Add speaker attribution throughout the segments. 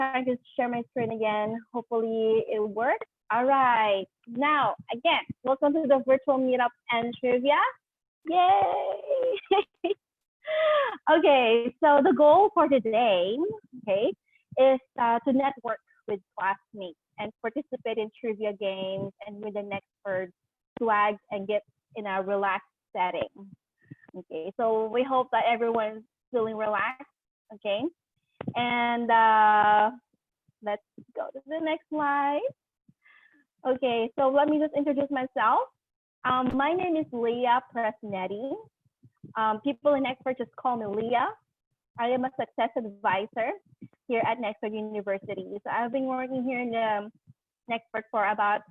Speaker 1: trying to share my screen again. Hopefully it works. All right. Now, again, welcome to the virtual meetup and trivia. Yay! Okay, so the goal for today, okay, is to network with classmates and participate in trivia games and with the Nexford swag and gifts in a relaxed setting. Okay, so we hope that everyone's feeling relaxed. Okay, and let's go to the next slide. Okay, so let me just introduce myself. My name is Leah Presnetti. People in Nexford just call me Leah. I am a success advisor here at Nexford University. So I've been working here in the Nexford for about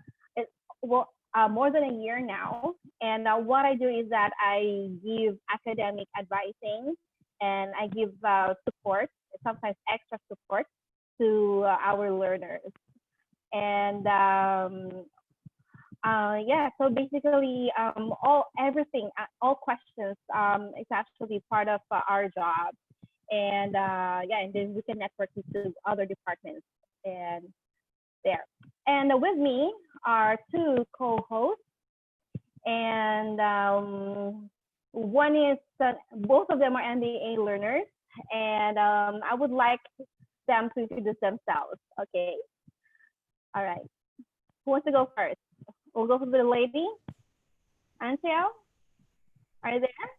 Speaker 1: more than a year now. And what I do is that I give academic advising and I give support, sometimes extra support to our learners. And yeah, so basically all questions is actually part of our job. And yeah, and then we can network into other departments and there. And with me are two co-hosts, and one is both of them are MBA learners, and I would like them to introduce themselves. Okay. All right. Who wants to go first? We'll go for the lady. Ariel, are you there?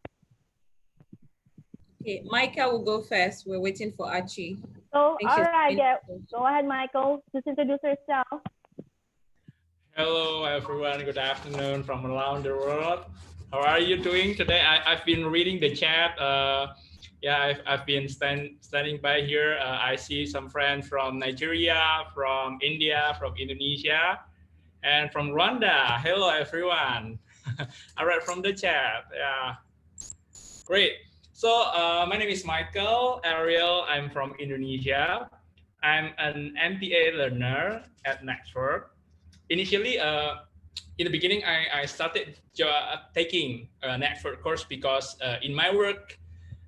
Speaker 2: Okay, Micah will go first. We're waiting for Archie.
Speaker 1: So, all right, yeah. Go ahead, Michael. Just introduce yourself.
Speaker 3: Hello, everyone. Good afternoon from around the world. How are you doing today? I've been reading the chat. Yeah, I've been standing by here. I see some friends from Nigeria, from India, from Indonesia, and from Rwanda. Hello, everyone. All right, from the chat. Yeah, great. So my name is Michael Ariel. I'm from Indonesia. I'm an MBA learner at Nexford. Initially, in the beginning, I started taking a Nexford course because in my work,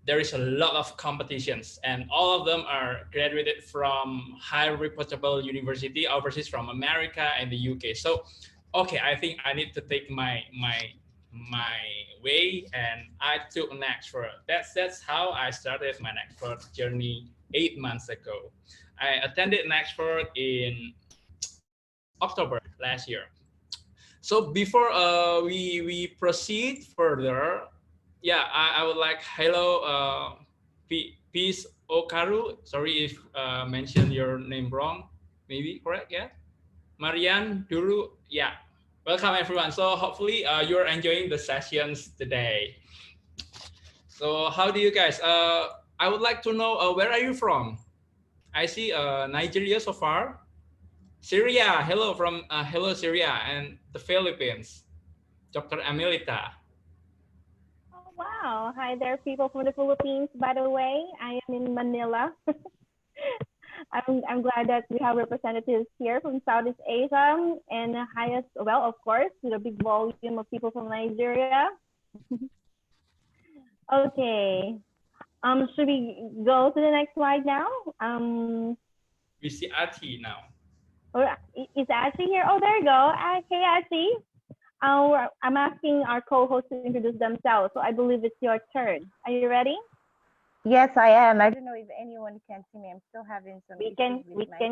Speaker 3: there is a lot of competitions and all of them are graduated from high reputable university overseas from America and the UK. So, okay, I think I need to take my way and I took Nexford. That's how I started my Nexford journey 8 months ago. I attended Nexford in October last year. So before we proceed further, yeah, I would like hello, Peace Okaru. Sorry if mentioned your name wrong. Maybe correct, yeah. Marian Duru, yeah. Welcome everyone. So hopefully you're enjoying the sessions today. So how do you guys? I would like to know where are you from? I see Nigeria so far. Syria, hello from hello Syria and the Philippines. Dr. Amelita.
Speaker 1: Oh, wow. Hi there, people from the Philippines. By the way, I am in Manila. I'm glad that we have representatives here from Southeast Asia and highest, well, of course, with a big volume of people from Nigeria. Okay. Should we go to the next slide now?
Speaker 3: We see Ati now.
Speaker 1: Is Achi here? Oh, there you go. Hey, Achi. I'm asking our co-hosts to introduce themselves, so I believe it's your turn. Are you ready?
Speaker 4: Yes, I am. I don't know if anyone can see me. I'm still having some.
Speaker 1: We can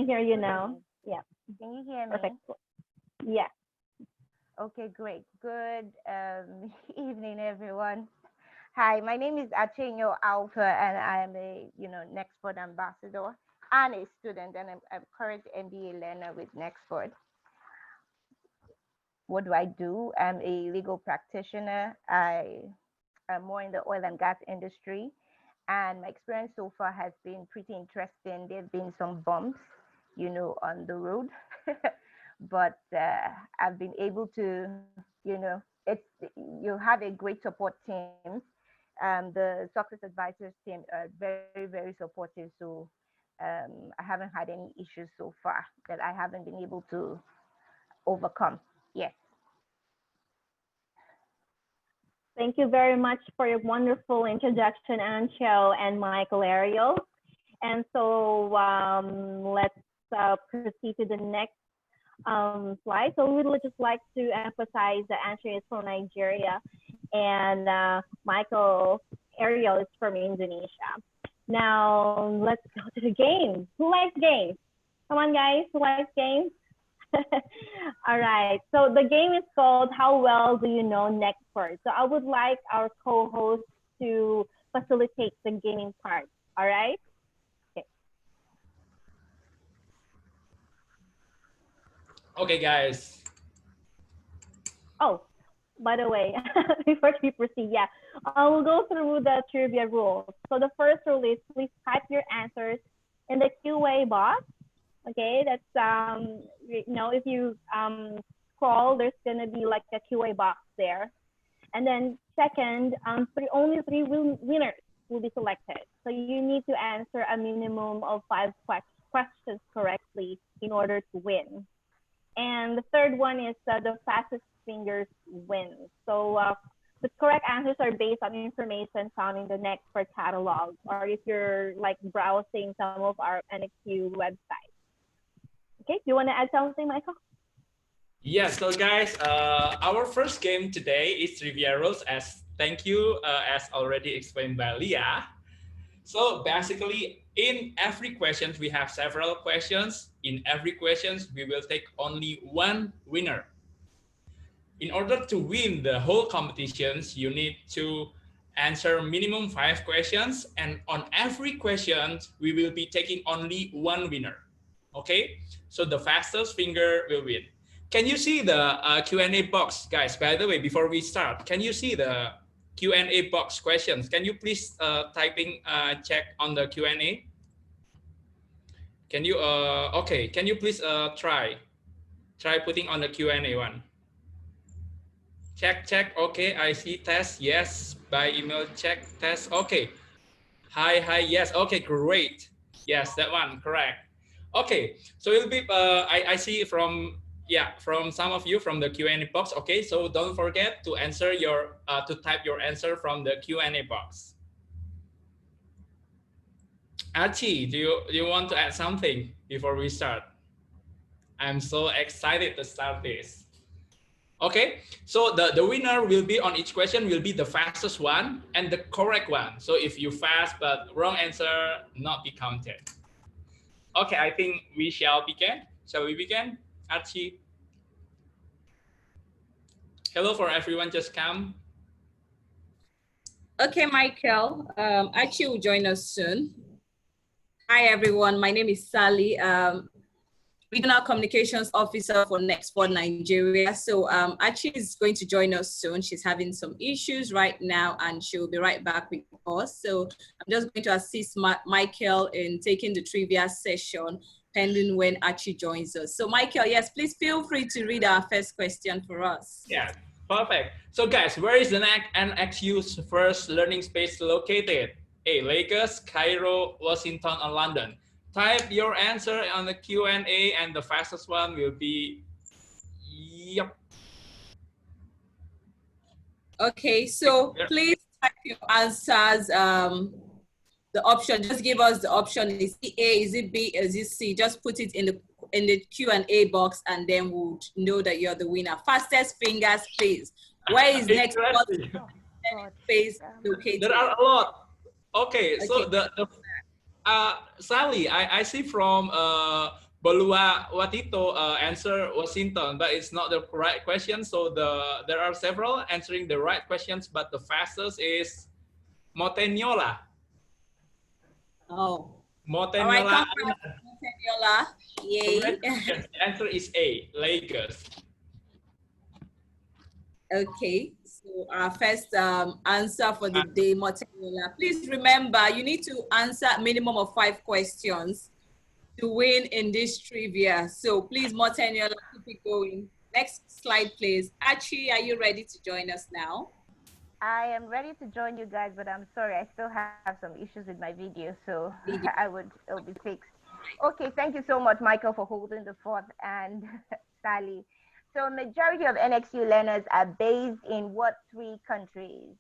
Speaker 1: hear you now. Yeah.
Speaker 4: Can you hear me?
Speaker 1: Perfect. Yeah.
Speaker 4: Okay, great. Good evening, everyone. Hi, my name is Achenyo Alpha, and I am a Nexford ambassador and a student, and I'm a current MBA learner with Nexford. What do I do? I'm a legal practitioner. I am more in the oil and gas industry, and my experience so far has been pretty interesting. There have been some bumps, on the road, but I've been able to, you have a great support team. The Success Advisors team are very, very supportive. So I haven't had any issues so far that I haven't been able to overcome. Yes.
Speaker 1: Thank you very much for your wonderful introduction, Ancho and Michael Ariel. And so let's proceed to the next slide. So we would just like to emphasize the answer is from Nigeria, and Ariel is from Indonesia. Now let's go to the game. Who likes games? Come on, guys. Who likes games? All right. So the game is called How Well Do You Know Nexford? So I would like our co-host to facilitate the gaming part. All right.
Speaker 3: Okay, guys.
Speaker 1: Oh, by the way, before we proceed, yeah, we'll go through the trivia rules. So the first rule is please type your answers in the QA box. Okay, that's if you scroll, there's gonna be like a QA box there. And then second, only three winners will be selected. So you need to answer a minimum of 5 questions correctly in order to win. And the third one is the fastest fingers wins. So the correct answers are based on information found in the Nexford catalog, or if you're like browsing some of our NXU websites. Okay, do you want to add something, Michael?
Speaker 3: Yes, so guys, our first game today is trivia rules. As thank you, as already explained by Leah. So basically, in every question, we have several questions. In every question, we will take only one winner. In order to win the whole competitions, you need to answer minimum 5 questions. And on every question, we will be taking only one winner. Okay, so the fastest finger will win. Can you see the Q&A box, guys? By the way, before we start, can you see the Q&A box questions? Can you please check on the Q&A? Can you okay? Can you please try putting on the Q&A one? Check. Okay, I see test. Yes, by email check test. Okay. Hi. Yes. Okay, great. Yes, that one correct. Okay, so it'll be I see from some of you from the Q&A box. Okay, so don't forget to answer your to type your answer from the Q&A box. Archie, do you want to add something before we start? I'm so excited to start this. Okay, so the winner will be on each question will be the fastest one and the correct one. So if you fast but wrong answer, not be counted. Okay, I think we shall begin. Shall we begin? Archie. Hello for everyone, just come.
Speaker 2: Okay, Michael. Archie will join us soon. Hi, everyone. My name is Sally, Regional Communications Officer for Nexford, Nigeria. So Archie is going to join us soon. She's having some issues right now, and she'll be right back with us. So I'm just going to assist Michael in taking the trivia session, pending when Archie joins us. So Michael, yes, please feel free to read our first question for us.
Speaker 3: Yeah, perfect. So guys, where is the NXU's first learning space located? A, Lagos, Cairo, Washington, or London? Type your answer on the Q&A, and the fastest one will be, yep.
Speaker 2: Okay, so please type your answers. The option, just give us the option. Is it A, is it B, is it C? Just put it in the Q&A box, and then we'll know that you're the winner. Fastest fingers, please. Where is next space located?
Speaker 3: There are a lot. Okay, so the Sally, I see from Balua Watito answer Washington, but it's not the right question. So there are several answering the right questions, but the fastest is Moteniola.
Speaker 2: Oh.
Speaker 3: Moteniola.
Speaker 2: All right, Moteniola. Yay.
Speaker 3: The answer is A, Lagos.
Speaker 2: Okay, so our first answer for the day, Moteniola. Please remember, you need to answer a minimum of 5 questions to win in this trivia. So please, Moteniola, keep it going. Next slide, please. Archie, are you ready to join us now?
Speaker 4: I am ready to join you guys, but I'm sorry, I still have some issues with my video, so it'll be fixed. Okay, thank you so much, Michael, for holding the fort, and Sally. So majority of NXU learners are based in what 3 countries?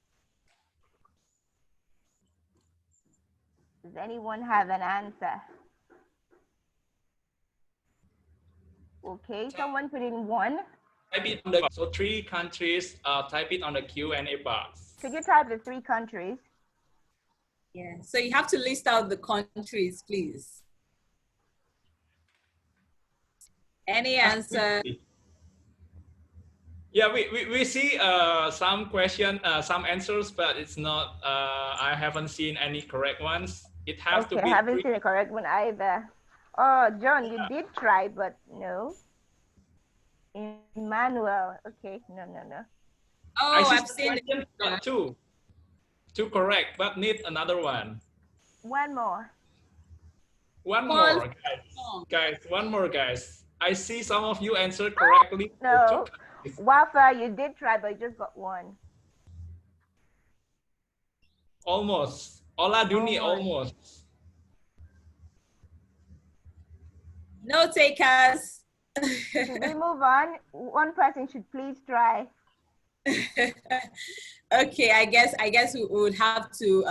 Speaker 4: Does anyone have an answer? Okay, someone put in 1.
Speaker 3: Type it on the so 3 countries. Type it on the Q&A box.
Speaker 4: Could you type the 3 countries?
Speaker 2: Yeah, so you have to list out the countries, please. Any answer?
Speaker 3: Yeah, we see some some answers, but it's not. I haven't seen any correct ones. It has to
Speaker 4: Okay,
Speaker 3: be.
Speaker 4: I haven't seen the correct one either. Oh, John, you did try, but no. Emmanuel, okay, no.
Speaker 3: I
Speaker 2: Oh,
Speaker 3: see
Speaker 2: I've
Speaker 3: some
Speaker 2: seen
Speaker 3: questions,
Speaker 2: it.
Speaker 3: two correct, but need another one.
Speaker 4: One more.
Speaker 3: One
Speaker 2: Paul
Speaker 3: more, guys. One more, guys. I see some of you answered correctly.
Speaker 4: No, Wafa, you did try, but you just got 1.
Speaker 3: Almost. Oladuni, almost.
Speaker 2: No takers.
Speaker 4: Should we move on? One person should please try.
Speaker 2: Okay, I guess we would have to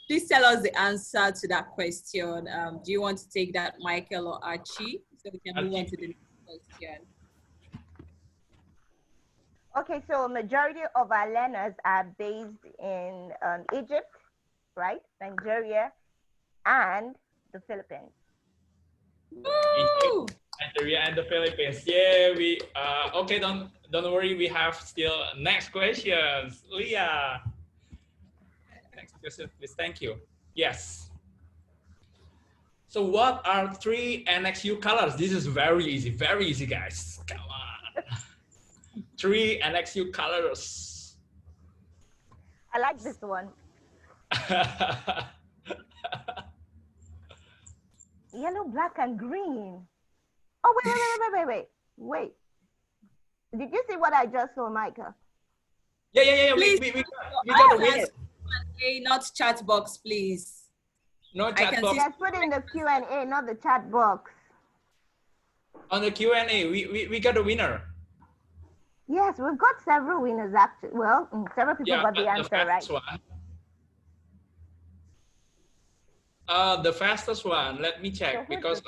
Speaker 2: please tell us the answer to that question. Do you want to take that, Michael or Archie? So we can move on to the next question.
Speaker 4: Okay, so majority of our learners are based in Egypt, right? Nigeria and the Philippines.
Speaker 2: Woo!
Speaker 3: Nigeria and the Philippines. Yeah, we okay, don't worry, we have still next questions. Leah. Next question, please. Thank you. Yes. So what are 3 NXU colors? This is very easy, guys. Come on. 3 NXU colors.
Speaker 4: I like this one. Yellow, black, and green. Oh, wait. Did you see what I just saw, Michael?
Speaker 3: Yeah.
Speaker 2: Please,
Speaker 3: We got a winner.
Speaker 2: Not chat box, please.
Speaker 3: No chat box.
Speaker 4: Yes, put in the Q&A, not the chat box.
Speaker 3: On the Q&A, we got a winner.
Speaker 4: Yes, we've got several winners actually. Well, several people got the answer right.
Speaker 3: The fastest one, let me check,
Speaker 4: So
Speaker 3: because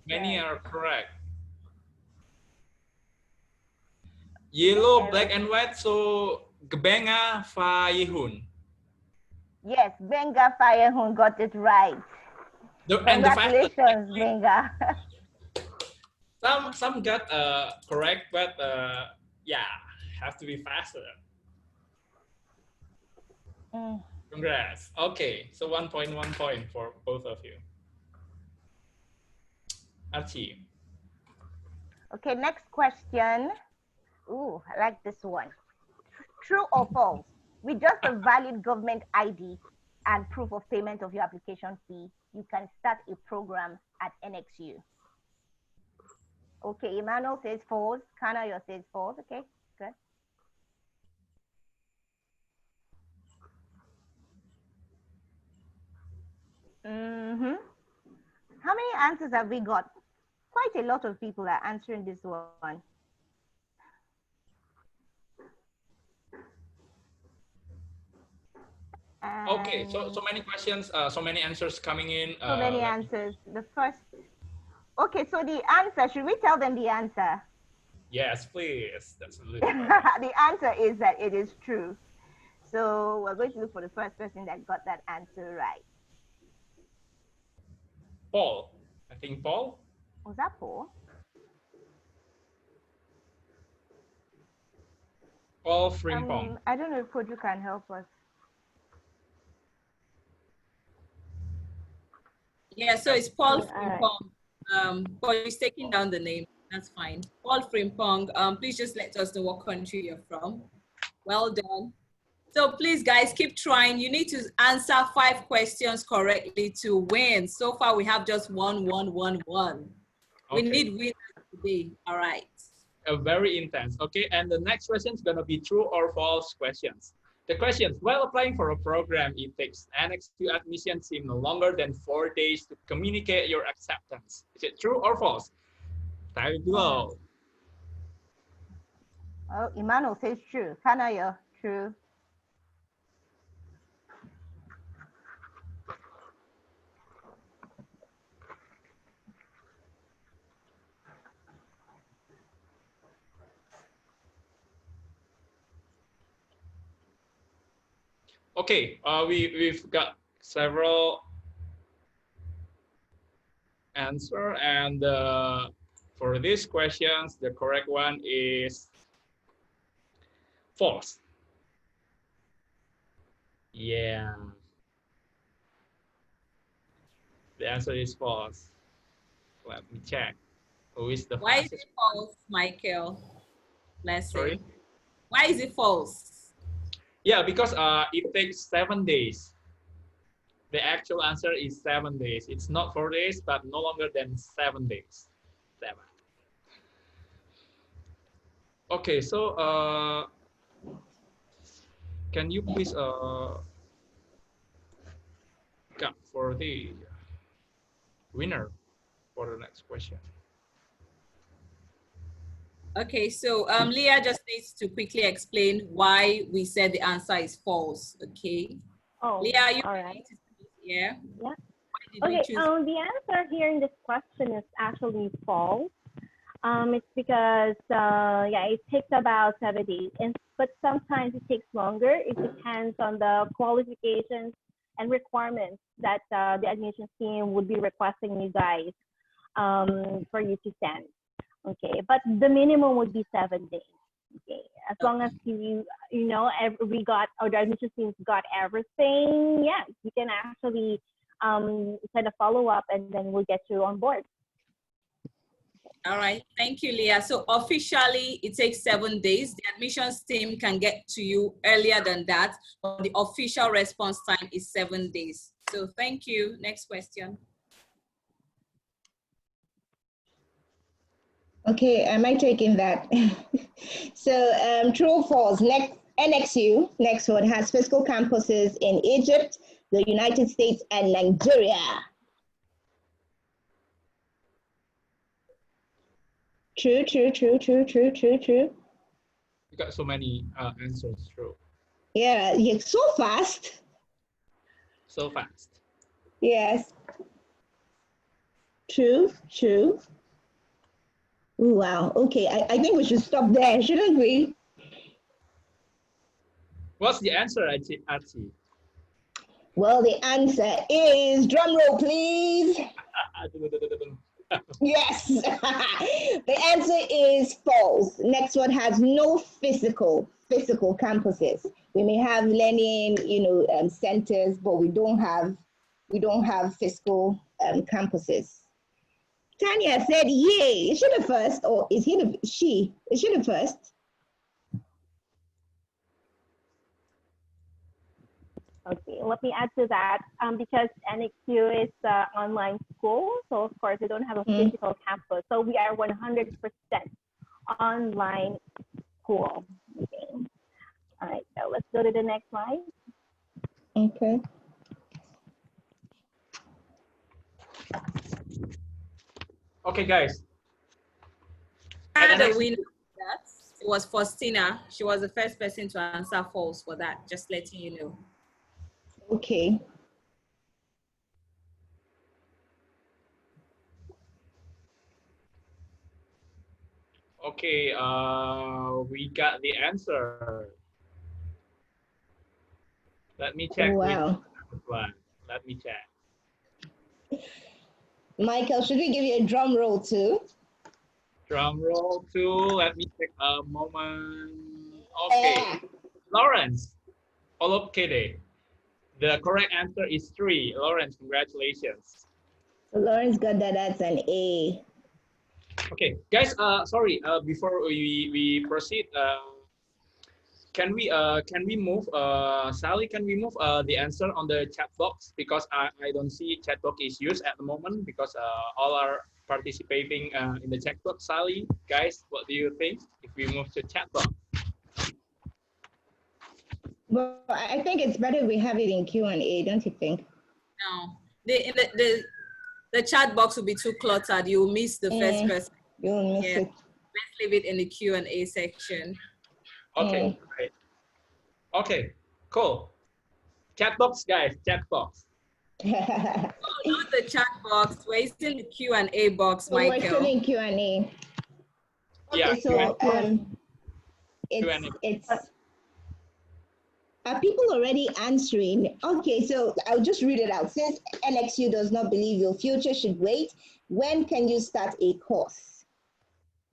Speaker 3: many are correct. Yellow, black, and white, so Gbenga Fayehun.
Speaker 4: Yes, Benga Fayehun got it right. Congratulations, Benga.
Speaker 3: Some got correct, but yeah, have to be faster. Congrats. Okay, so 1 point for both of you. Archie.
Speaker 4: Okay, next question. Ooh, I like this one. True or false? With just a valid government ID and proof of payment of your application fee, you can start a program at NXU. Okay, Emmanuel says false. Kanayo says false. Okay, good. How many answers have we got? Quite a lot of people are answering this one.
Speaker 3: Okay, so many questions, so many answers coming in.
Speaker 4: So many answers. The first. Okay, so the answer, should we tell them the answer?
Speaker 3: Yes, please. That's
Speaker 4: the answer is that it is true. So we're going to look for the first person that got that answer right.
Speaker 3: Paul. I think Paul.
Speaker 4: Was that Paul?
Speaker 3: Paul Frimpong.
Speaker 4: I don't know if you can help us.
Speaker 2: Yeah, so it's Paul Frimpong. Paul is taking down the name. That's fine. Paul Frimpong, please just let us know what country you're from. Well done. So please, guys, keep trying. You need to answer 5 questions correctly to win. So far, we have just 1, 1, 1, 1. Okay. We need winners today. All right.
Speaker 3: Very intense. Okay, and the next question is going to be true or false questions. The questions: while applying for a program, it takes NXU admission team no longer than 4 days to communicate your acceptance. Is it true or false? Type below.
Speaker 4: Oh, Emmanuel says true. Kanayo, true.
Speaker 3: Okay, we've got several answer, and for these questions, the correct one is false. Yeah, the answer is false. Let me check. Who is the
Speaker 2: Why is
Speaker 3: fastest?
Speaker 2: it false, Michael? Let's
Speaker 3: Sorry?
Speaker 2: say. Why is it false?
Speaker 3: Yeah, because it takes 7 days. The actual answer is 7 days. It's not 4 days, but no longer than 7 days. 7. Okay, so can you please come for the winner for the next question?
Speaker 2: Okay, so Leah just needs to quickly explain why we said the answer is false. Okay.
Speaker 1: Oh,
Speaker 2: Leah, are you
Speaker 1: all
Speaker 2: ready
Speaker 1: right.
Speaker 2: to speak? Yeah.
Speaker 1: Yeah.
Speaker 2: Why did we
Speaker 1: Okay.
Speaker 2: choose?
Speaker 1: The answer here in this question is actually false. It's because yeah, it takes about 7 days, but sometimes it takes longer. It depends on the qualifications and requirements that the admissions team would be requesting you guys for you to send. Okay, but the minimum would be 7 days. Okay, as long as you know we got, or the admissions team got everything, yeah, you can actually send a follow up, and then we'll get you on board.
Speaker 2: All right, thank you, Leah. So officially, it takes 7 days. The admissions team can get to you earlier than that, but the official response time is 7 days. So thank you. Next question.
Speaker 4: Okay, am I taking that? So true or false, NXU, Nexford, has physical campuses in Egypt, the United States, and Nigeria. True, true, true, true, true, true, true.
Speaker 3: You got so many answers. True.
Speaker 4: Yeah, you're so fast.
Speaker 3: So fast.
Speaker 4: Yes. True, true. Ooh, wow. Okay, I think we should stop there, shouldn't we?
Speaker 3: What's the answer, Archie?
Speaker 4: Well, the answer is, drum roll, please. Yes. The answer is false. Next one has no physical campuses. We may have learning, centers, but we don't have physical campuses. Tanya said, yay. Is she the first, or is she the first?
Speaker 1: Okay, let me add to that. Because NXU is online school, so of course we don't have a physical campus. So we are 100% online school. Okay. All right, so let's go to the next slide.
Speaker 4: Okay.
Speaker 3: Okay, guys.
Speaker 2: The winner was Faustina. She was the first person to answer false for that, just letting you know.
Speaker 4: Okay.
Speaker 3: Okay, we got the answer. Let me check.
Speaker 4: Wow.
Speaker 3: One. Let me check.
Speaker 4: Michael, should we give you a drum roll too?
Speaker 3: Drum roll too. Let me take a moment. Okay. Lawrence, Olopkede. The correct answer is 3. Lawrence, congratulations.
Speaker 4: So Lawrence got that. That's an A.
Speaker 3: Okay, guys. Sorry. Before we proceed, can we move? Sally, can we move the answer on the chat box, because I don't see chat box is used at the moment, because all are participating in the chat box. Sally, guys, what do you think if we move to chat box?
Speaker 4: Well, I think it's better we have it in Q&A, don't you think?
Speaker 2: No, the chat box will be too cluttered. You'll miss the first person.
Speaker 4: You'll miss it.
Speaker 2: Let's leave it in the Q&A section.
Speaker 3: Okay, great. Okay, cool. Chat box, guys, chat box.
Speaker 2: Not the chat box. We're still in the Q&A box, Michael.
Speaker 4: We're still in Q&A. Okay,
Speaker 3: Yeah,
Speaker 4: so
Speaker 3: Q&A.
Speaker 4: it's
Speaker 5: Are people already answering? Okay, so I'll just read it out. Since NXU does not believe your future should wait, when can you start a course?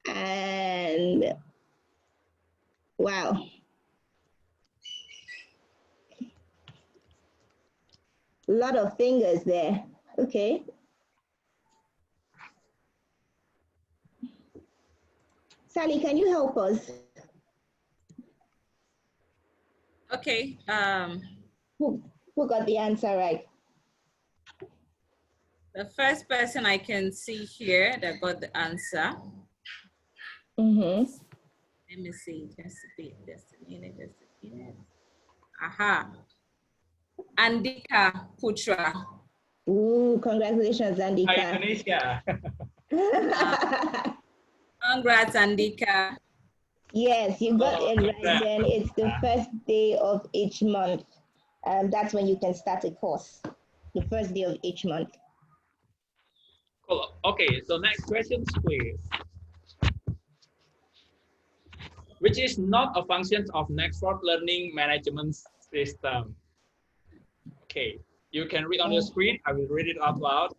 Speaker 5: And wow. A lot of fingers there. Okay. Sally, can you help us?
Speaker 2: Okay.
Speaker 5: Who got the answer right?
Speaker 2: The first person I can see here that got the answer.
Speaker 5: Mm-hmm.
Speaker 2: Let me see, just a minute. Aha. Andika Putra.
Speaker 5: Ooh, congratulations,
Speaker 3: Hi,
Speaker 5: Andika.
Speaker 3: Indonesia.
Speaker 2: Congrats, Andika.
Speaker 5: Yes, you got
Speaker 3: Oh,
Speaker 5: it right. Then it's the first day of each month. That's when you can start a course. The first day of each month.
Speaker 3: Cool. Okay, so next questions, please. Which is not a function of Nexford learning management system? Okay, you can read on the screen. I will read it out loud.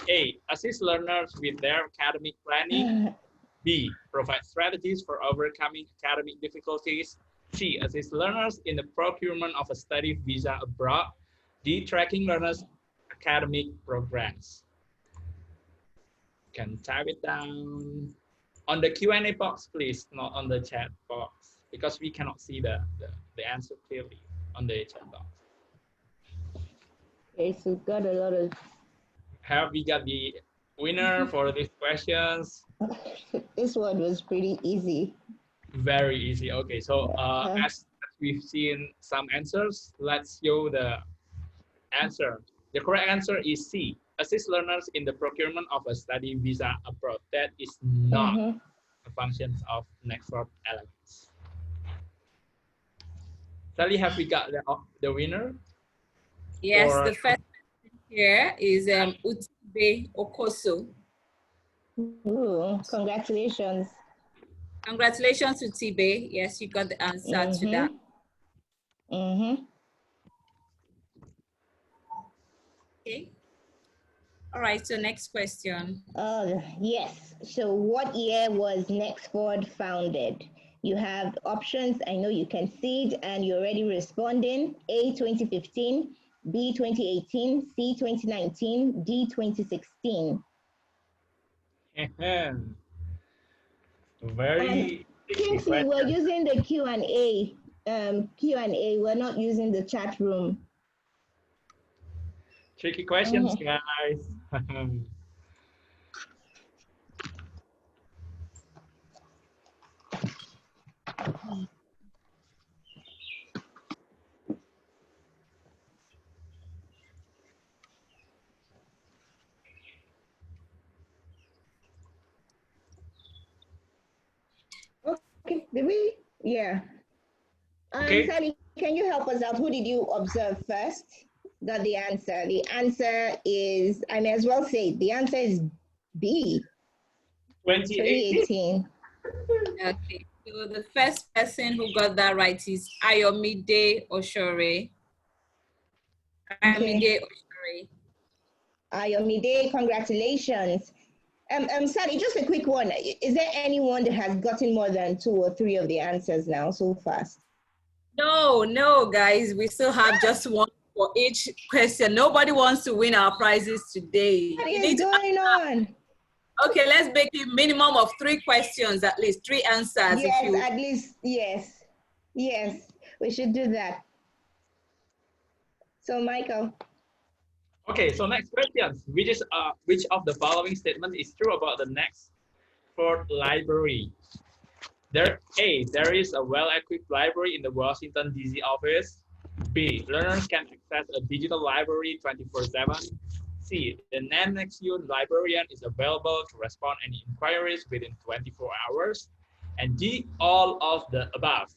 Speaker 3: A, assist learners with their academic planning. B, provide strategies for overcoming academic difficulties. C, assist learners in the procurement of a study visa abroad. D, tracking learners' academic progress. You can type it down on the Q&A box, please, not on the chat box, because we cannot see the answer clearly on the chat box.
Speaker 5: Okay, so got a lot of.
Speaker 3: Have we got the winner for these questions?
Speaker 5: This one was pretty easy.
Speaker 3: Very easy. Okay, so as we've seen some answers, let's show the answer. The correct answer is C. Assist learners in the procurement of a study visa abroad. That is not a function of Nexford elements. Sally, have we got the winner?
Speaker 2: Yes, the first person here is Utibe Okoso.
Speaker 5: Ooh, congratulations.
Speaker 2: Congratulations, Utibe. Yes, you got the answer to that. Okay. All right, so next question.
Speaker 5: Yes. So what year was Nexford founded? You have options. I know you can see it and you're already responding. A, 2015, B, 2018, C, 2019, D, 2016.
Speaker 3: Very
Speaker 5: since we were using the Q&A, we're not using the chat room.
Speaker 3: Tricky questions, guys.
Speaker 5: Okay, did we? Yeah.
Speaker 3: Okay.
Speaker 5: Sally, can you help us out? Who did you observe first? Got the answer. The answer is, I may as well say, the answer is B. 2018.
Speaker 2: Okay, so the first person who got that right is Ayomide Oshore. Ayomide Oshore.
Speaker 5: Ayomide, congratulations. Sally, just a quick one. Is there anyone that has gotten more than 2 or 3 of the answers now so fast?
Speaker 2: No, guys, we still have just one for each question. Nobody wants to win our prizes today.
Speaker 5: What is going on?
Speaker 2: Okay, let's make a minimum of 3 questions, at least 3 answers.
Speaker 5: Yes, at least, yes. Yes, we should do that. So, Michael.
Speaker 3: Okay, so next question. Which of the following statement is true about the Nexford library? There is a well-equipped library in the Washington, D.C. office. B, learners can access a digital library 24/7. C, the NXU librarian is available to respond any inquiries within 24 hours. And D, all of the above.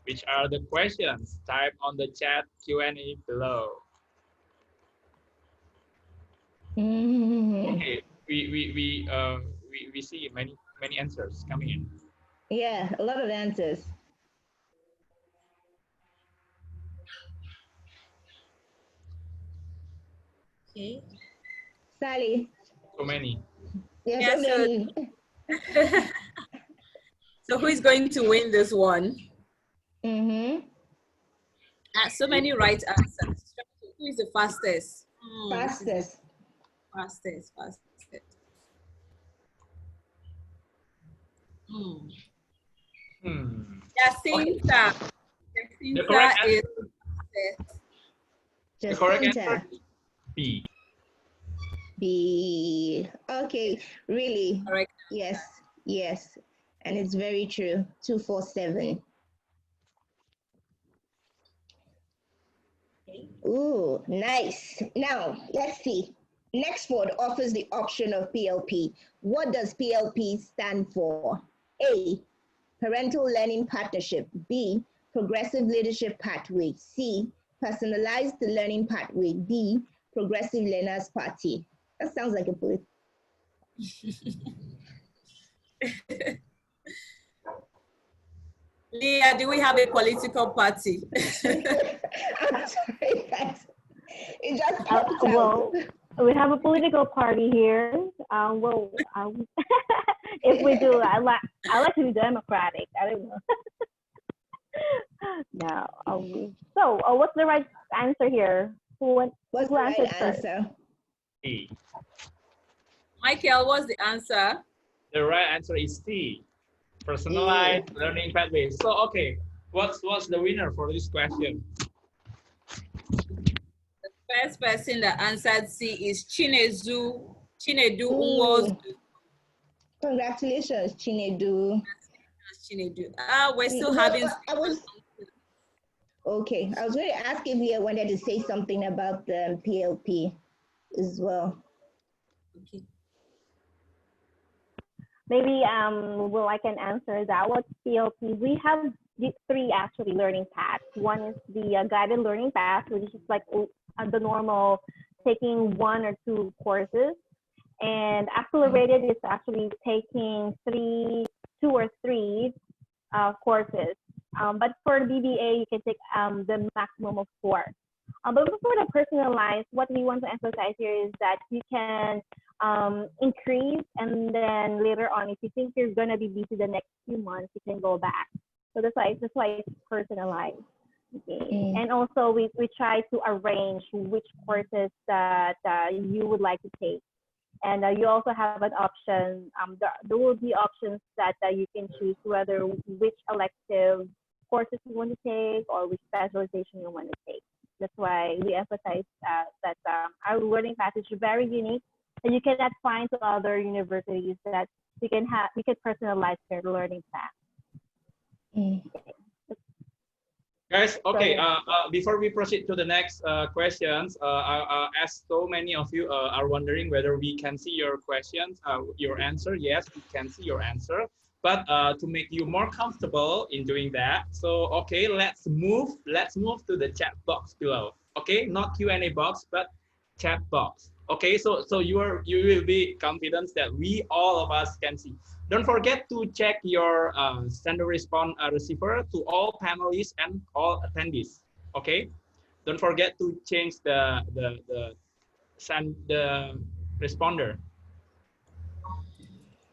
Speaker 3: Which are the questions? Type on the chat Q&A below. Okay, we see many answers coming in.
Speaker 5: Yeah, a lot of answers.
Speaker 2: Okay.
Speaker 5: Sally.
Speaker 3: So many.
Speaker 5: Yes,
Speaker 2: Yeah,
Speaker 5: so
Speaker 2: so-
Speaker 5: many.
Speaker 2: So who is going to win this one?
Speaker 5: Mm-hmm.
Speaker 2: So many right answers. Who is the fastest?
Speaker 5: Fastest.
Speaker 2: Fastest. Jacinta.
Speaker 3: The correct
Speaker 2: Jacinta is
Speaker 3: answer, the
Speaker 5: Just
Speaker 3: correct
Speaker 5: enter.
Speaker 3: answer is B.
Speaker 5: B. Okay, really?
Speaker 2: correct.
Speaker 5: Yes, yes. And it's very true. 247. Ooh, nice. Now, let's see. Nexford offers the option of PLP. What does PLP stand for? A, Parental Learning Partnership. B, Progressive Leadership Pathway. C, Personalized Learning Pathway. D, Progressive Learners Party. That sounds like a bullet.
Speaker 2: Leah, do we have a political party?
Speaker 5: I'm sorry, guys. It just popped out.
Speaker 1: Well, we have a political party here. If we do, I like to be democratic. I don't know. No. So, what's the right answer here?
Speaker 5: What's the
Speaker 1: who
Speaker 5: right
Speaker 1: answered first?
Speaker 5: answer?
Speaker 3: C.
Speaker 2: Michael, what's the answer?
Speaker 3: The right answer is C. Personalized learning pathway. So okay, what's the winner for this question?
Speaker 2: The first person that answered C is Chinedu
Speaker 5: Ooh.
Speaker 2: Nwozu.
Speaker 5: Congratulations, Chinedu.
Speaker 2: Chinedu. We're still
Speaker 5: No,
Speaker 2: having.
Speaker 5: Okay, I was going to ask if you wanted to say something about the PLP as well.
Speaker 2: Okay.
Speaker 1: Maybe I can answer that. What's PLP? We have three actually learning paths. One is the guided learning path, which is like the normal taking one or two courses, and accelerated is actually taking two or three courses. But for BBA, you can take the maximum of 4. But for the personalized, what we want to emphasize here is that you can increase, and then later on, if you think you're gonna be busy the next few months, you can go back. So that's why it's personalized. Okay. And also we try to arrange which courses that you would like to take. And you also have an option. There will be options that you can choose whether which elective courses you want to take or which specialization you want to take. That's why we emphasize that our learning path is very unique, and you cannot find to other universities that we can personalize their learning path.
Speaker 3: Guys, okay.
Speaker 1: So,
Speaker 3: Before we proceed to the next questions, as so many of you are wondering whether we can see your questions, your answer. Yes, we can see your answer. But to make you more comfortable in doing that, so okay, let's move to the chat box below. Okay, not Q&A box, but chat box. Okay, so you will be confident that all of us can see. Don't forget to check your standard response receiver to all panelists and all attendees. Okay, don't forget to change the responder.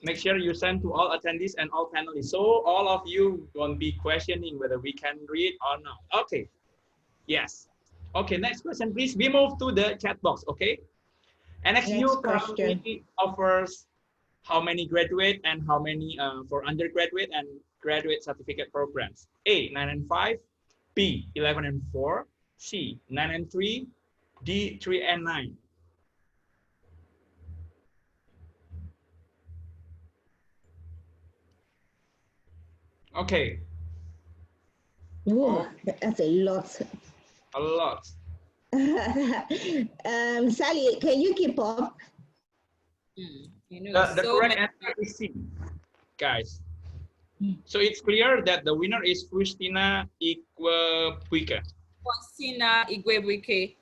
Speaker 3: Make sure you send to all attendees and all panelists, so all of you won't be questioning whether we can read or not. Okay, yes. Okay, next question, please. We move to the chat box. Okay, NXU currently offers how many graduate and how many for undergraduate and graduate certificate programs? A, 9 and 5, B, 11 and 4, C, 9 and 3, D, 3 and 9. Okay.
Speaker 5: Ooh, that's a lot.
Speaker 3: A lot.
Speaker 5: Sally, can you keep up?
Speaker 3: The correct answer is C, guys. So it's clear that the winner is Christina Igwebuike.
Speaker 2: Faustina Igwebuike.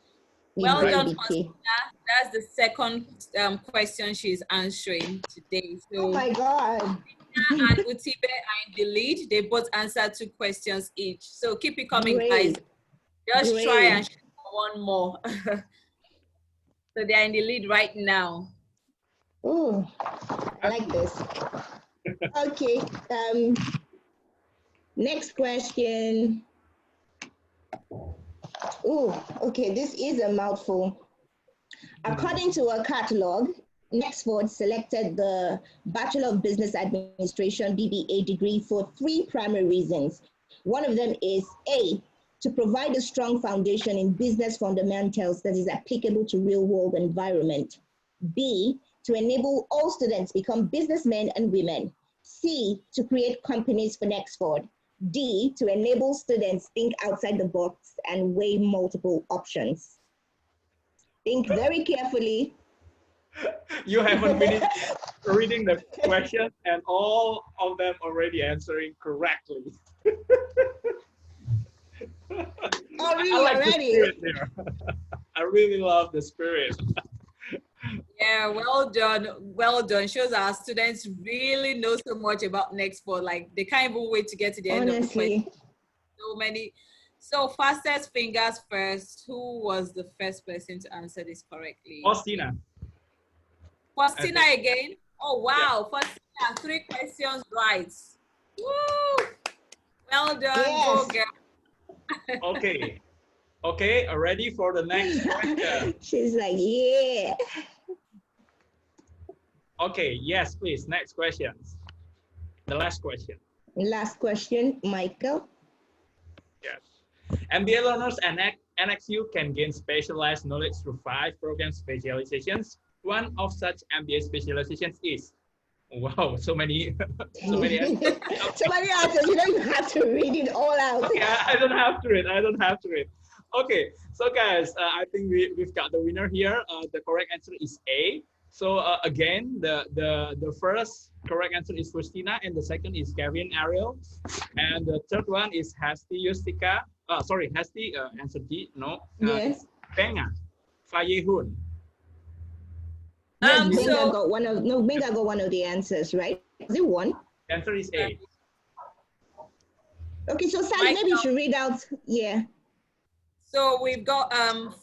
Speaker 2: Well done, Faustina. That's the second question she's answering today. So,
Speaker 5: oh my God.
Speaker 2: and Utibe are in the lead. They both answered 2 questions each. So keep it coming, guys. Just try and shoot for one more. So they are in the lead right now.
Speaker 5: Ooh, I like this. Okay. Next question. Ooh, okay, this is a mouthful. According to a catalog, Nexford selected the Bachelor of Business Administration BBA degree for 3 primary reasons. One of them is A, to provide a strong foundation in business fundamentals that is applicable to real-world environment. B, to enable all students become businessmen and women. C, to create companies for Nexford. D, to enable students think outside the box and weigh multiple options. Think very carefully.
Speaker 3: You haven't finished reading the question, and all of them already answering correctly.
Speaker 5: Oh, really?
Speaker 3: I like
Speaker 5: Already?
Speaker 3: the spirit there. I really love the spirit.
Speaker 2: Yeah, well done. Well done. Shows our students really know so much about Nextport. Like they can't even wait to get to the end of the question.
Speaker 5: Honestly.
Speaker 2: So many. So fastest fingers first. Who was the first person to answer this correctly?
Speaker 3: Faustina.
Speaker 2: Faustina again. Oh wow, Faustina, 3 questions right. Woo! Well done,
Speaker 5: Yes.
Speaker 2: go girl.
Speaker 3: Okay. Okay, ready for the next question?
Speaker 5: She's like, yeah.
Speaker 3: Okay, yes, please. Next questions. The last question.
Speaker 5: Last question, Michael.
Speaker 3: Yes. MBA learners and NXU can gain specialized knowledge through 5 program specializations. One of such MBA specializations is, wow, so many, so many answers.
Speaker 5: So many answers, you don't even have to read it all out.
Speaker 3: Okay, I don't have to read. I don't have to read. Okay, so guys, I think we've got the winner here. The correct answer is A. So again, the first correct answer is Faustina, and the second is Kevin Ariel, and the third one is Hasti Yustika. Sorry, Hasti answer D. No.
Speaker 5: Yes.
Speaker 3: Benga Fayehun.
Speaker 5: Yes, Benga
Speaker 2: So
Speaker 5: got one of Benga got one of the answers, right? Is it one?
Speaker 3: The answer is A.
Speaker 5: Okay, so Sally, maybe you should read out. Yeah.
Speaker 2: so we've got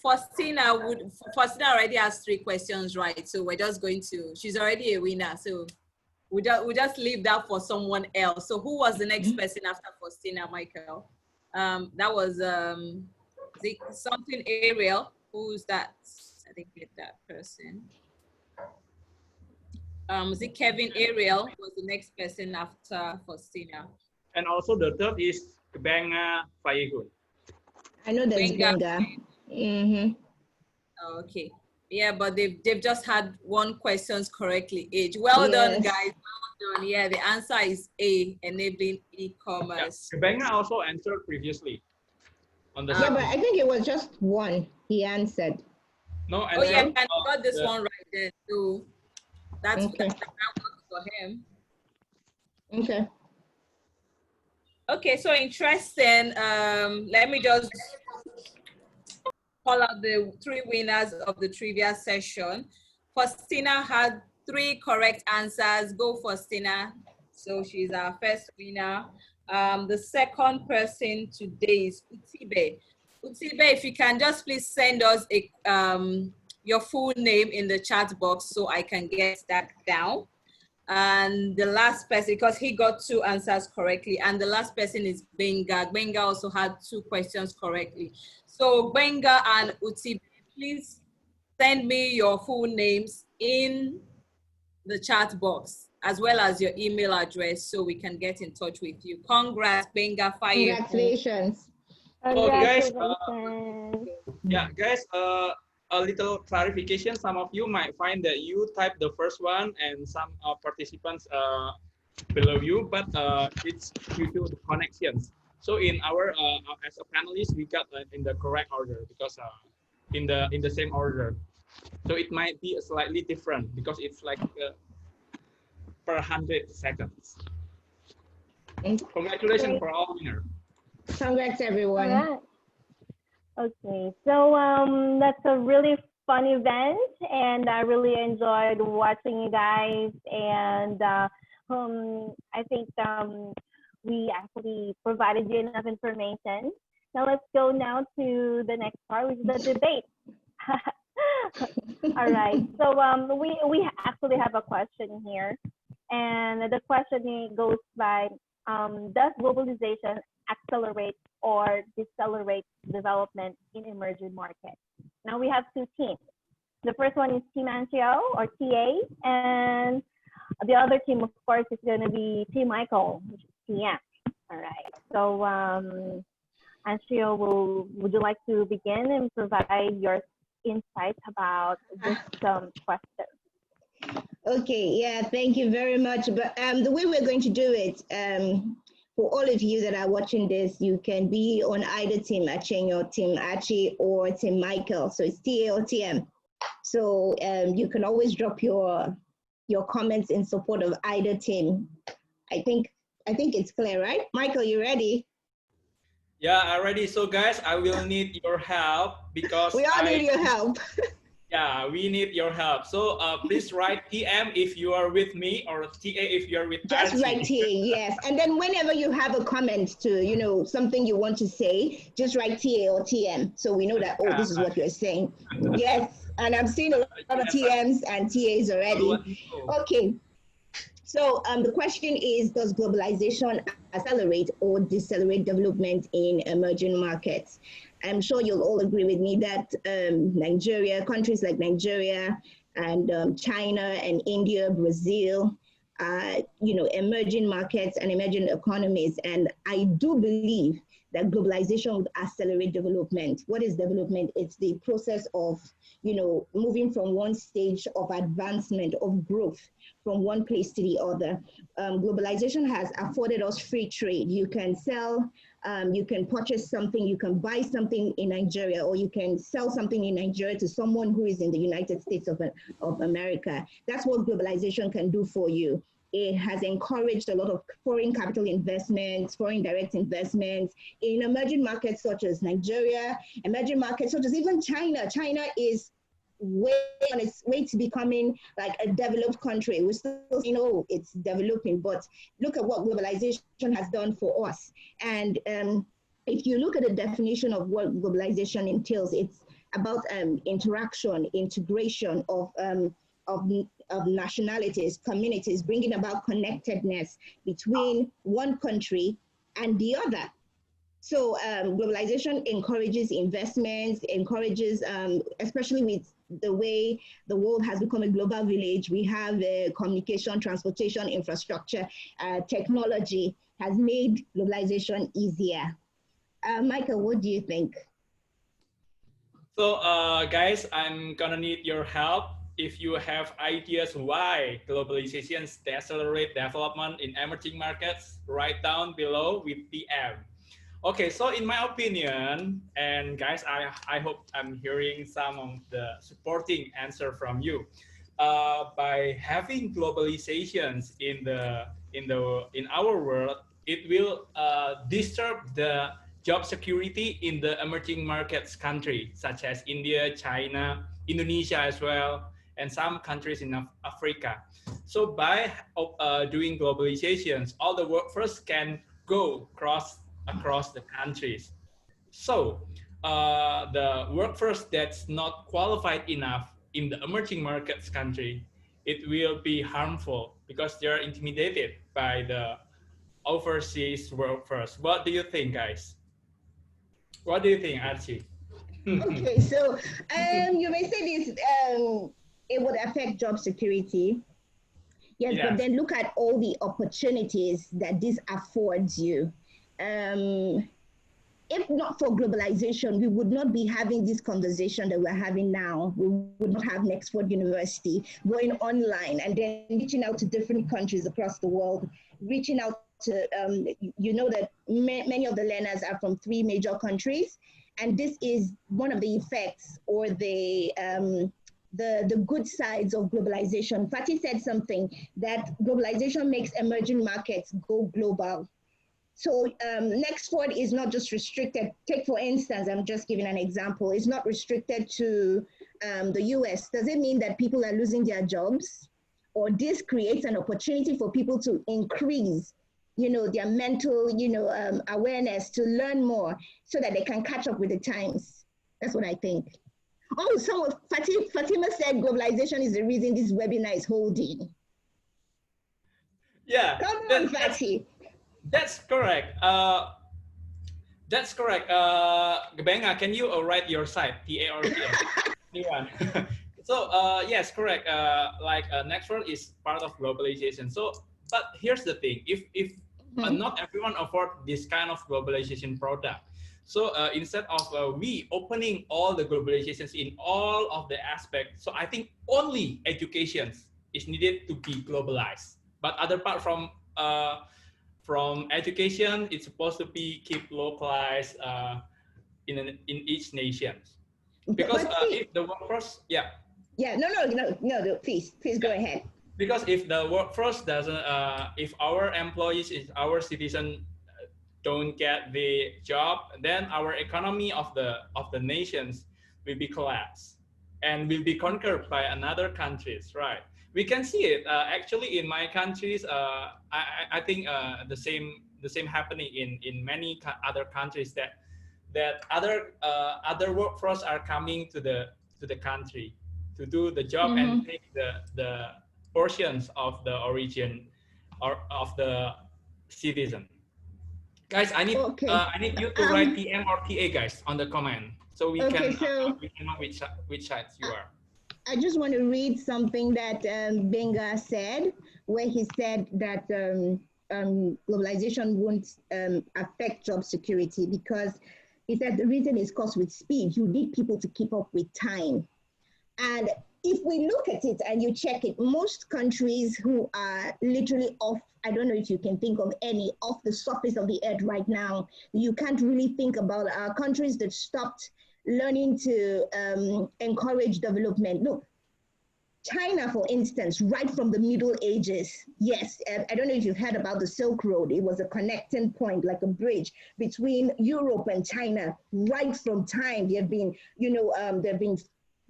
Speaker 2: Faustina already has 3 questions right. So we're just going to, she's already a winner. So we just leave that for someone else. So who was the next person after Faustina, Michael? That was something Ariel. Who's that? I think it's that person. Kevin Ariel was the next person after Faustina.
Speaker 3: And also the third is Benga Fayehun.
Speaker 5: I know there's
Speaker 2: Benga.
Speaker 5: Benga.
Speaker 2: Okay. Yeah, but they've just had 1 questions correctly each. Well done,
Speaker 5: Yes.
Speaker 2: guys. Well done. Yeah, the answer is A, enabling e-commerce.
Speaker 3: Yeah, Benga also answered previously. On the
Speaker 5: Yeah, but I think it was just one he answered.
Speaker 3: No,
Speaker 2: Oh yeah,
Speaker 3: answer,
Speaker 2: and got this one right there too. That's
Speaker 5: Okay.
Speaker 2: that works for him.
Speaker 5: Okay.
Speaker 2: Okay, so interesting. Let me just call out the 3 winners of the trivia session. Faustina had 3 correct answers. Go Faustina. So she's our first winner. The second person today is Utibe. Utibe, if you can just please send us your full name in the chat box so I can get that down. And the last person, because he got 2 answers correctly, and the last person is Benga. Benga also had 2 questions correctly. So Benga and Utibe, please send me your full names in the chat box, as well as your email address so we can get in touch with you. Congrats, Benga. Fire.
Speaker 5: Congratulations.
Speaker 3: So guys,
Speaker 1: Congratulations.
Speaker 3: yeah, guys, a little clarification. Some of you might find that you typed the first one and some participants below you, but it's due to the connections. So in our as a panelist, we got in the correct order because in the same order. So it might be slightly different because it's like per 100 seconds. Congratulations for all winners.
Speaker 5: Congrats, everyone.
Speaker 1: All right. Okay, so that's a really fun event, and I really enjoyed watching you guys. And I think we actually provided you enough information. Now let's go now to the next part, which is the debate. All right. So we actually have a question here, and the question goes by does globalization accelerate or decelerate development in emerging markets? Now we have two teams. The first one is Team Ancio or TA, and the other team, of course, is going to be Team Michael, which is TM. All right. So Ancio, would you like to begin and provide your insight about this question?
Speaker 5: Okay, yeah, thank you very much. But the way we're going to do it, for all of you that are watching this, you can be on either Team Achenyo, Team Achi, or Team Michael. So it's TA or TM. So you can always drop your comments in support of either team. I think it's clear, right? Michael, you ready?
Speaker 3: Yeah, I'm ready. So guys, I will need your help because
Speaker 5: we all need your help.
Speaker 3: Yeah, we need your help. So please write TM if you are with me, or TA if you are with
Speaker 5: Just
Speaker 3: Archie.
Speaker 5: write TA, yes. And then whenever you have a comment to, something you want to say, just write TA or TM. So we know that, this is what you're saying. Yes, and I've seen a lot of TMs and TAs already. Okay. So the question is, does globalization accelerate or decelerate development in emerging markets? I'm sure you'll all agree with me that countries like Nigeria and China and India, Brazil, emerging markets and emerging economies. And I do believe that globalization would accelerate development. What is development? It's the process of, moving from one stage of advancement, of growth, from one place to the other. Globalization has afforded us free trade. You can sell, you can purchase something, you can buy something in Nigeria, or you can sell something in Nigeria to someone who is in the United States of America. That's what globalization can do for you. It has encouraged a lot of foreign capital investments, foreign direct investments in emerging markets such as Nigeria, emerging markets such as even China. China is way on its way to becoming like a developed country. We're still saying, it's developing, but look at what globalization has done for us. And if you look at the definition of what globalization entails, it's about interaction, integration of nationalities, communities, bringing about connectedness between one country and the other. So globalization encourages investments, encourages, especially with the way the world has become a global village. We have communication, transportation, infrastructure, technology has made globalization easier. Michael, what do you think?
Speaker 3: So guys, I'm gonna need your help. If you have ideas why globalization accelerates development in emerging markets, write down below with TM. Okay, so in my opinion, and guys, I hope I'm hearing some of the supporting answer from you. By having globalizations in our world, it will disturb the job security in the emerging markets country, such as India, China, Indonesia as well, and some countries in Africa. So by doing globalizations, all the workforce can go across the countries. So the workforce that's not qualified enough in the emerging markets country, it will be harmful because they're intimidated by the overseas workforce. What do you think, guys? What do you think, Archie?
Speaker 5: Okay, so you may say this, it would affect job security. Yes, but then look at all the opportunities that this affords you. If not for globalization, we would not be having this conversation that we're having now. We would not have Nexford University going online and then reaching out to different countries across the world, reaching out to, that many of the learners are from 3 major countries. And this is one of the effects or the good sides of globalization. Fatih said something that globalization makes emerging markets go global. So Nexford is not just restricted. Take, for instance, I'm just giving an example. It's not restricted to the US. Does it mean that people are losing their jobs? Or this creates an opportunity for people to increase, their mental, awareness, to learn more so that they can catch up with the times. That's what I think. Oh, Fatima said globalization is the reason this webinar is holding.
Speaker 3: Yeah,
Speaker 5: Come on, Fatty.
Speaker 3: that's correct. That's correct. Benga, can you write your site, TA or TM? Anyone? So yes, correct. Nexford is part of globalization. So, but here's the thing: if not everyone afford this kind of globalization product. So instead of we opening all the globalizations in all of the aspects, so I think only education is needed to be globalized. But other part from education, it's supposed to be keep localized in each nation. Because if the workforce,
Speaker 5: please go ahead.
Speaker 3: Because if the workforce doesn't, if our employees, if our citizens don't get the job, then our economy of the nations will be collapsed and will be conquered by another countries, right? We can see it actually in my countries. I think the same happening in many other countries that other workforce are coming to the country to do the job and take the portions of the origin or of the citizen. Guys, I need you to write TM or TA, guys, on the comment so we can know which sides you are.
Speaker 5: I just want to read something that Benga said, where he said that globalization won't affect job security because he said the reason is because with speed, you need people to keep up with time. And if we look at it and you check it, most countries who are literally off, I don't know if you can think of any, off the surface of the earth right now, you can't really think about countries that stopped learning to encourage development. Look, China, for instance, right from the Middle Ages, yes, I don't know if you've heard about the Silk Road. It was a connecting point, like a bridge between Europe and China. Right from time, there have been, there have been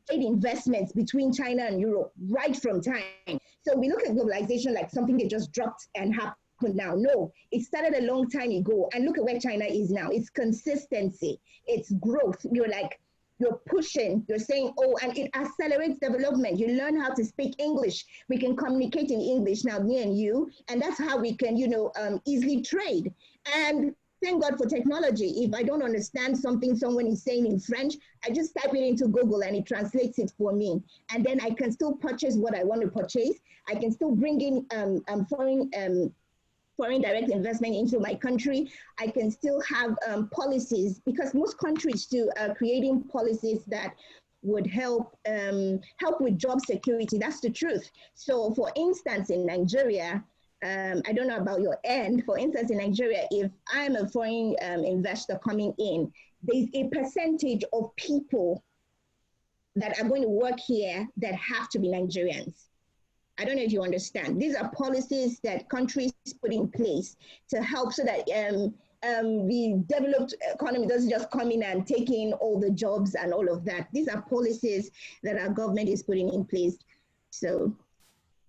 Speaker 5: trade investments between China and Europe right from time. So we look at globalization like something that just dropped and happened now. No, it started a long time ago. And look at where China is now. It's consistency, it's growth. You're pushing, you're saying, oh, and it accelerates development. You learn how to speak English. We can communicate in English now, me and you, and that's how we can, easily trade. And thank God for technology. If I don't understand something someone is saying in French, I just type it into Google and it translates it for me. And then I can still purchase what I want to purchase. I can still bring in foreign direct investment into my country. I can still have policies, because most countries too are creating policies that would help with job security. That's the truth. So for instance, in Nigeria, I don't know about your end. For instance, in Nigeria, if I'm a foreign investor coming in, there's a percentage of people that are going to work here that have to be Nigerians. I don't know if you understand. These are policies that countries put in place to help so that the developed economy doesn't just come in and take in all the jobs and all of that. These are policies that our government is putting in place. So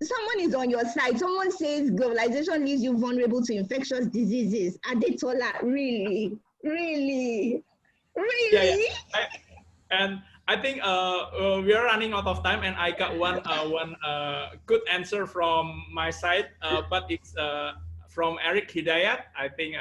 Speaker 5: someone is on your side. Someone says globalization leaves you vulnerable to infectious diseases. Adetola, really?
Speaker 3: Yeah. And I think we are running out of time, and I got one good answer from my side, but it's from Eric Hidayat, I think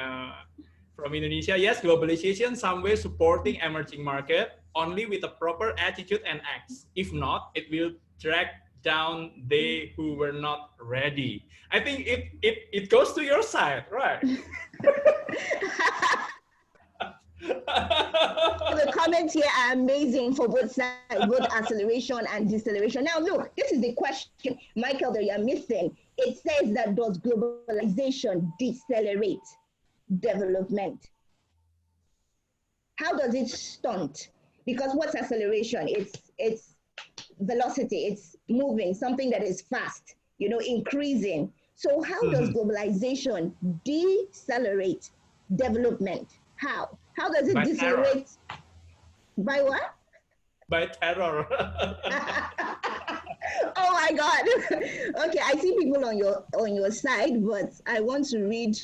Speaker 3: from Indonesia. Yes, globalization somewhere supporting emerging market only with a proper attitude and acts. If not, it will drag down they who were not ready. I think it goes to your side, right?
Speaker 5: The comments here are amazing for both sides, both acceleration and deceleration. Now, look, this is the question, Michael, that you're missing. It says that does globalization decelerate development? How does it stunt? Because what's acceleration? It's velocity, it's moving, something that is fast, increasing. So how does globalization decelerate development? How? How does it decelerate? Terror. By what?
Speaker 3: By terror.
Speaker 5: Oh my God. Okay, I see people on your side, but I want to read.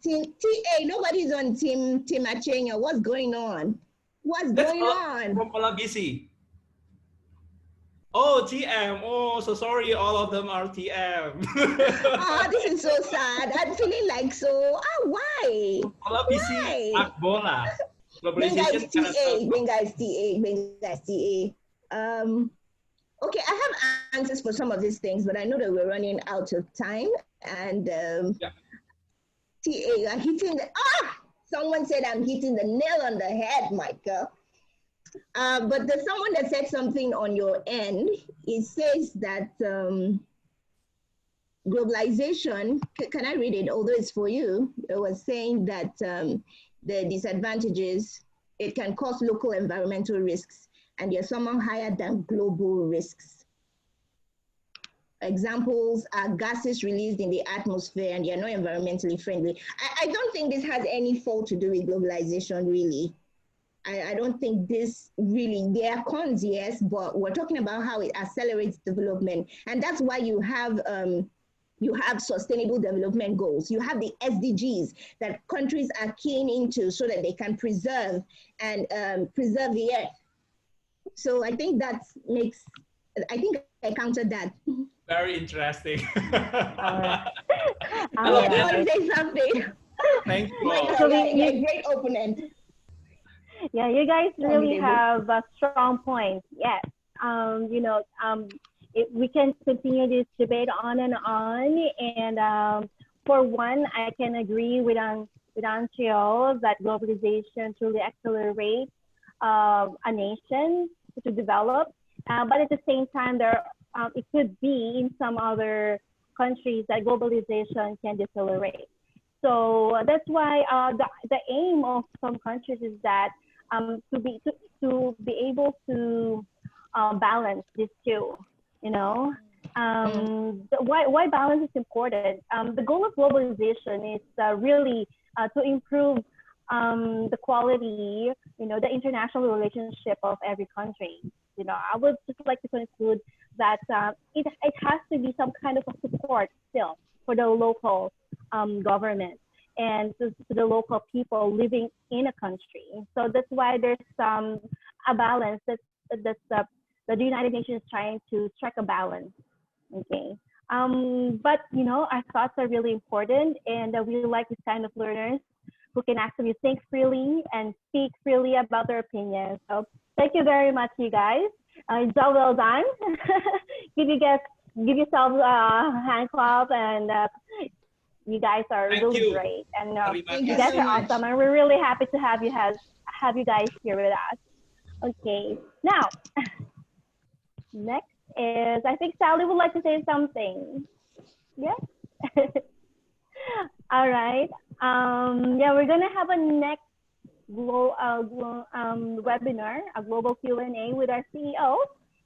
Speaker 5: Team TA, nobody's on Team Achenya. What's going on? What's
Speaker 3: That's
Speaker 5: going on?
Speaker 3: from Olabisi. Oh, TM. Oh, so sorry. All of them are TM.
Speaker 5: Oh, this is so sad. I'm feeling like so. Why?
Speaker 3: Olabisi
Speaker 5: Why?
Speaker 3: Akbola.
Speaker 5: Benga is
Speaker 3: Globalization kind of
Speaker 5: TA.
Speaker 3: stuff.
Speaker 5: Benga is TA. Benga is TA. Okay, I have answers for some of these things, but I know that we're running out of time. And
Speaker 3: Yeah.
Speaker 5: TA, you are hitting the someone said I'm hitting the nail on the head, Michael. But there's someone that said something on your end. It says that globalization, can I read it? Although it's for you, it was saying that the disadvantages, it can cause local environmental risks, and they're somehow higher than global risks. Examples are gases released in the atmosphere, and they're not environmentally friendly. I don't think this has any fault to do with globalization, really. I don't think this really, there are cons, yes, but we're talking about how it accelerates development. And that's why you have sustainable development goals. You have the SDGs that countries are keen into so that they can preserve and preserve the earth. So I think I think I counted that.
Speaker 3: Very interesting.
Speaker 1: All
Speaker 5: Want
Speaker 1: right.
Speaker 5: to say something?
Speaker 3: Thank you all.
Speaker 1: Actually,
Speaker 5: a great opponent.
Speaker 1: Yeah, you guys really
Speaker 5: Formidable.
Speaker 1: have a strong point. Yes. We can continue this debate on and on. And for one, I can agree with Ariel that globalization truly accelerates a nation to develop. But at the same time, it could be in some other countries that globalization can decelerate. So that's why the aim of some countries is that to be able to balance these two, why balance is important. The goal of globalization is really to improve the quality, the international relationship of every country. I would just like to conclude that it has to be some kind of a support still for the local government and to the local people living in a country. So that's why there's a balance that the United Nations is trying to strike a balance. Okay. But our thoughts are really important, and we like this kind of learners who can actually think freely and speak freely about their opinions. So thank you very much, you guys. Job well done. give yourselves a hand clap, and you guys are really great, and you guys are awesome, and we're really happy to have you guys here with us. Okay, now next is, I think Sally would like to say something. Yes. All right. Yeah, we're gonna have a next webinar, a global Q&A with our CEO,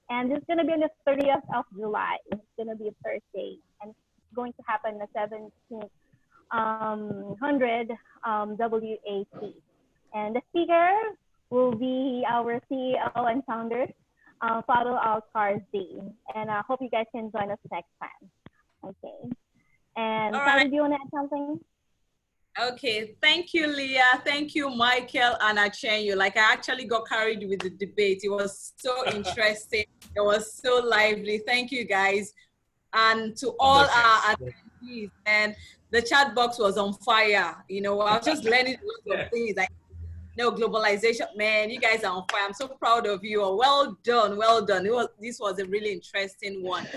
Speaker 1: and it's gonna be on the 30th of July. It's gonna be a Thursday, and it's going to happen the 1700 WAC. And the speaker will be our CEO and founder, Fadil Al-Karzi. And I hope you guys can join us next time. Okay. And Sally, do you want to add something?
Speaker 2: Okay, thank you, Leah. Thank you, Michael and Achenyu. Like, I actually got carried with the debate. It was so interesting. It was so lively. Thank you, guys. And to all our attendees. And the chat box was on fire. I was just learning lots of things. Globalization, man, you guys are on fire. I'm so proud of you. Well done, well done. This was a really interesting one.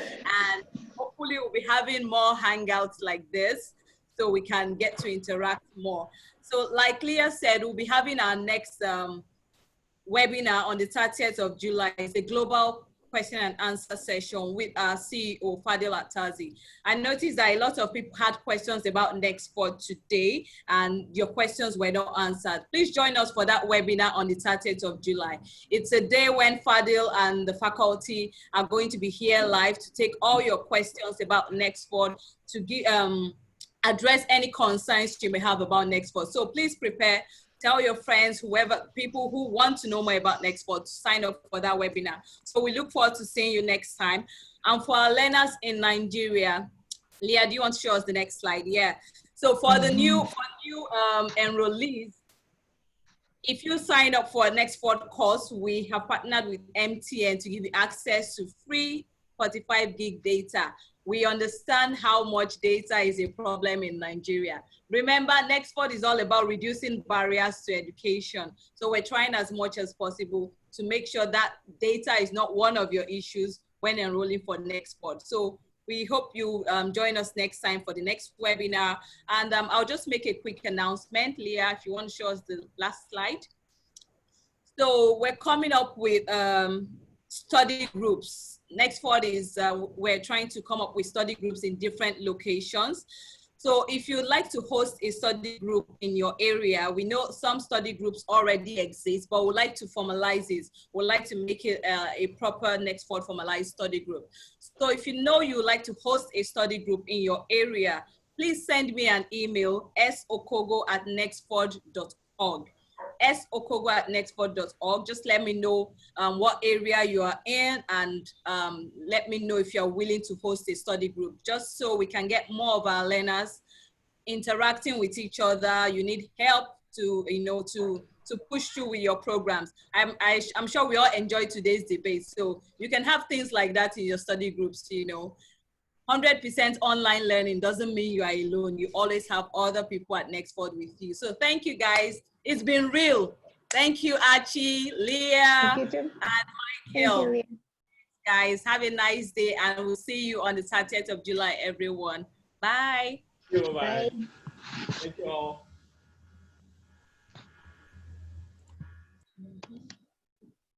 Speaker 2: And hopefully we'll be having more hangouts like this, so we can get to interact more. So like Leah said, we'll be having our next webinar on the 30th of July. It's a global question and answer session with our CEO, Fadil Al-Karzi. I noticed that a lot of people had questions about Nexford today, and your questions were not answered. Please join us for that webinar on the 30th of July. It's a day when Fadil and the faculty are going to be here live to take all your questions about Nexford, to give, address any concerns you may have about Nexford. So please prepare. Tell your friends, people who want to know more about Nexford, to sign up for that webinar. So we look forward to seeing you next time. And for our learners in Nigeria, Leah, do you want to show us the next slide? Yeah. So for the new enrollees, If you sign up for a Nexford course, we have partnered with MTN to give you access to free 45 gig data. We understand how much data is a problem in Nigeria. Remember, Nexford is all about reducing barriers to education. So we're trying as much as possible to make sure that data is not one of your issues when enrolling for Nexford. So we hope you join us next time for the next webinar. And I'll just make a quick announcement. Leah, if you want to show us the last slide. So we're coming up with study groups. Nexford is, we're trying to come up with study groups in different locations. So if you'd like to host a study group in your area, we know some study groups already exist, but we'd like to formalize it. We'd like to make it a proper Nexford formalized study group. So if you know you'd like to host a study group in your area, please send me an email, sokogo@nexford.org. sokogo@nexford.org. Just let me know what area you are in, and let me know if you're willing to host a study group, just so we can get more of our learners interacting with each other. You need help to, to push through with your programs. I'm sure we all enjoyed today's debate, so you can have things like that in your study groups. 100% online learning doesn't mean you are alone. You always have other people at Nexford with you. So thank you, guys. It's been real. Thank you, Archie, Leah, and Michael. Guys, have a nice day, and we'll see you on the 30th of July, everyone. Bye.
Speaker 3: Bye. Thank you all.